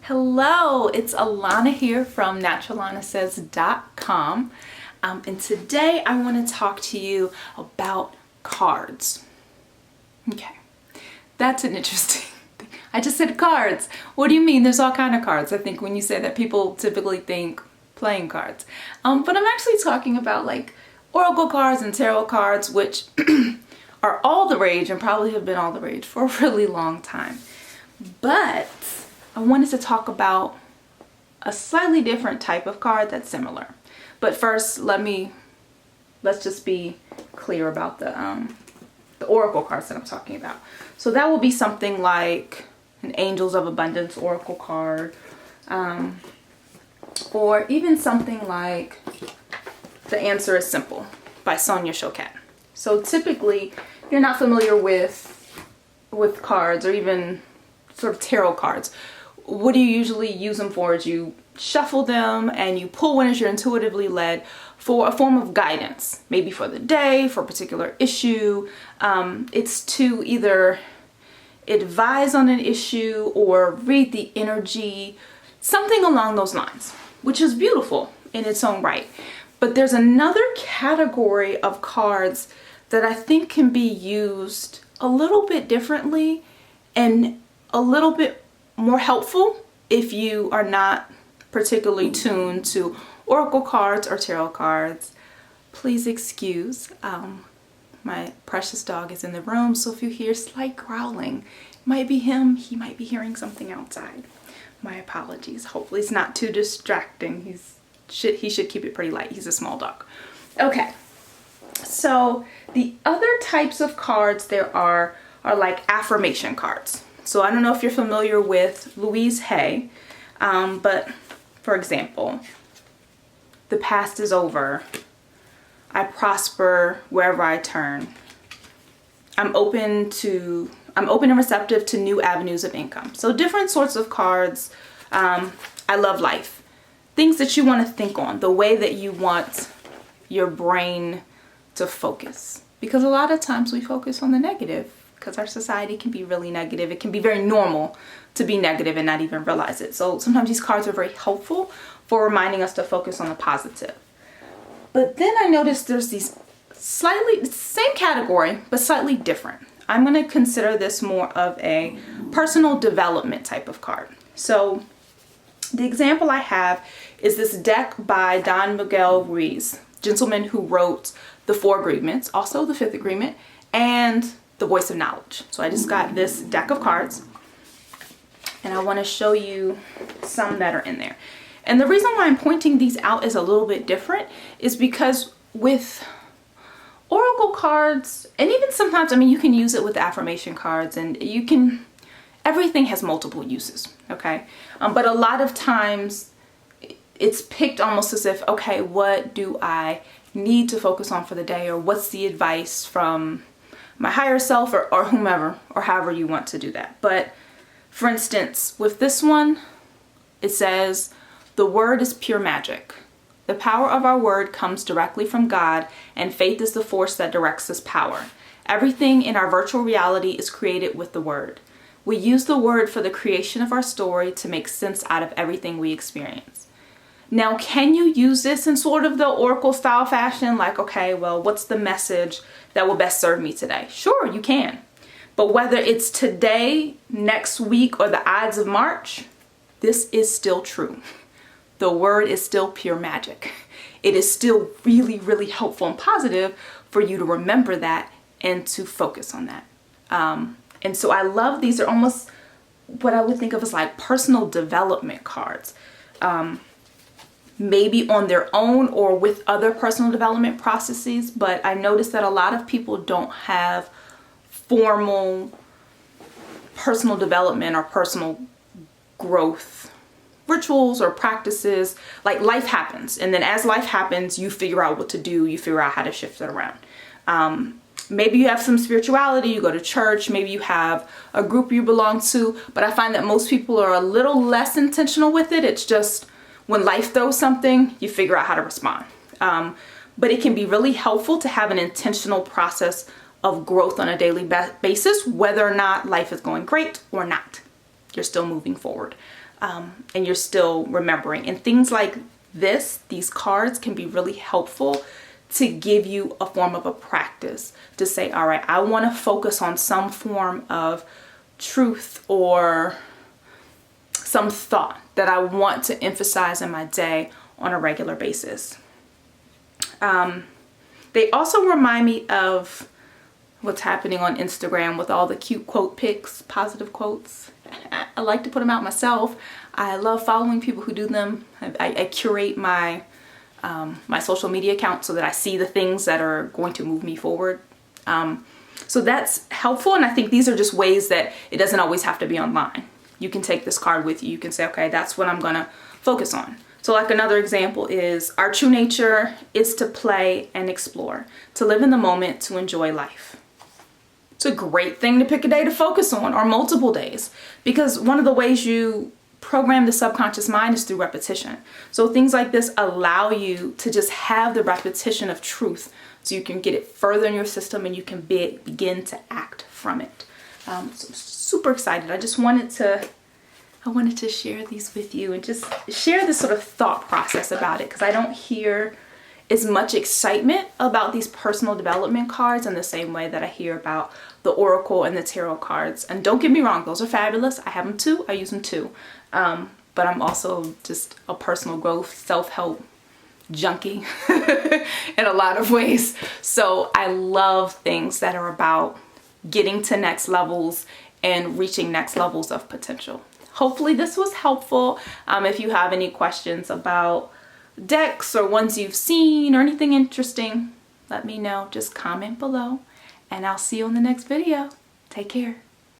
Hello, it's Alana here from naturalanasays.com, and today I want to talk to you about cards. Okay, that's an interesting thing. I just said cards. What do you mean? There's all kind of cards. I think when you say that, people typically think playing cards, but I'm actually talking about like oracle cards and tarot cards, which are all the rage and probably have been all the rage for a really long time. But I wanted to talk about a slightly different type of card that's similar. But first, let's just be clear about the oracle cards that I'm talking about. So that will be something like an Angels of Abundance oracle card, or even something like The Answer is Simple by Sonia Choquette. So typically, if you're not familiar with cards or even sort of tarot cards, what do you usually use them for is you shuffle them and you pull one as you're intuitively led for a form of guidance, maybe for the day, for a particular issue. It's to either advise on an issue or read the energy, something along those lines, which is beautiful in its own right. But there's another category of cards that I think can be used a little bit differently and a little bit more helpful if you are not particularly tuned to oracle cards or tarot cards. Please excuse, my precious dog is in the room, so if you hear slight growling, it might be him. He might be hearing something outside. My apologies. Hopefully it's not too distracting. He should keep it pretty light. He's a small dog. Okay, so the other types of cards there are like affirmation cards. So I don't know if you're familiar with Louise Hay, but for example, the past is over. I prosper wherever I turn. I'm open and receptive to new avenues of income. So different sorts of cards. I love life. Things that you want to think on, the way that you want your brain to focus. Because a lot of times we focus on the negative, because our society can be really negative. It can be very normal to be negative and not even realize it. So sometimes these cards are very helpful for reminding us to focus on the positive. But then I noticed there's these same category, but slightly different. I'm going to consider this more of a personal development type of card. So the example I have is this deck by Don Miguel Ruiz, gentleman who wrote The Four Agreements, also The Fifth Agreement, and The Voice of Knowledge. So I just got this deck of cards and I want to show you some that are in there. And the reason why I'm pointing these out is a little bit different is because with oracle cards, and even sometimes, I mean, you can use it with affirmation cards, and everything has multiple uses, okay? But a lot of times it's picked almost as if, okay, what do I need to focus on for the day, or what's the advice from my higher self or whomever, or however you want to do that. But for instance, with this one, it says, the word is pure magic. The power of our word comes directly from God, and faith is the force that directs this power. Everything in our virtual reality is created with the word. We use the word for the creation of our story to make sense out of everything we experience. Now, can you use this in sort of the oracle style fashion? Like, okay, well, what's the message that will best serve me today? Sure, you can. But whether it's today, next week, or the Ides of March, this is still true. The word is still pure magic. It is still really, really helpful and positive for you to remember that and to focus on that. And so I love these. Are almost what I would think of as like personal development cards. Maybe on their own or with other personal development processes, but I noticed that a lot of people don't have formal personal development or personal growth rituals or practices. Like life happens, and then as life happens, you figure out what to do, you figure out how to shift it around. Maybe you have some spirituality, you go to church, maybe you have a group you belong to, but I find that most people are a little less intentional with it. It's just when life throws something, you figure out how to respond. But it can be really helpful to have an intentional process of growth on a daily basis, whether or not life is going great or not. you're still moving forward, and you're still remembering. And things like this, these cards can be really helpful to give you a form of a practice to say, all right, I want to focus on some form of truth or some thought that I want to emphasize in my day on a regular basis. They also remind me of what's happening on Instagram with all the cute quote pics, positive quotes. I like to put them out myself. I love following people who do them. I curate my my social media account so that I see the things that are going to move me forward. So that's helpful, and I think these are just ways that it doesn't always have to be online. You can take this card with you. You can say, okay, that's what I'm gonna focus on. So like another example is, our true nature is to play and explore, to live in the moment, to enjoy life. It's a great thing to pick a day to focus on, or multiple days, because one of the ways you program the subconscious mind is through repetition. So things like this allow you to just have the repetition of truth, so you can get it further in your system and you can begin to act from it. So I'm super excited. I wanted to share these with you and just share this sort of thought process about it, because I don't hear as much excitement about these personal development cards in the same way that I hear about the Oracle and the Tarot cards. And don't get me wrong, those are fabulous. I have them too. I use them too. But I'm also just a personal growth, self-help junkie in a lot of ways. So I love things that are about getting to next levels and reaching next levels of potential. Hopefully this was helpful. If you have any questions about decks or ones you've seen or anything interesting, let me know. Just comment below, and I'll see you in the next video. Take care.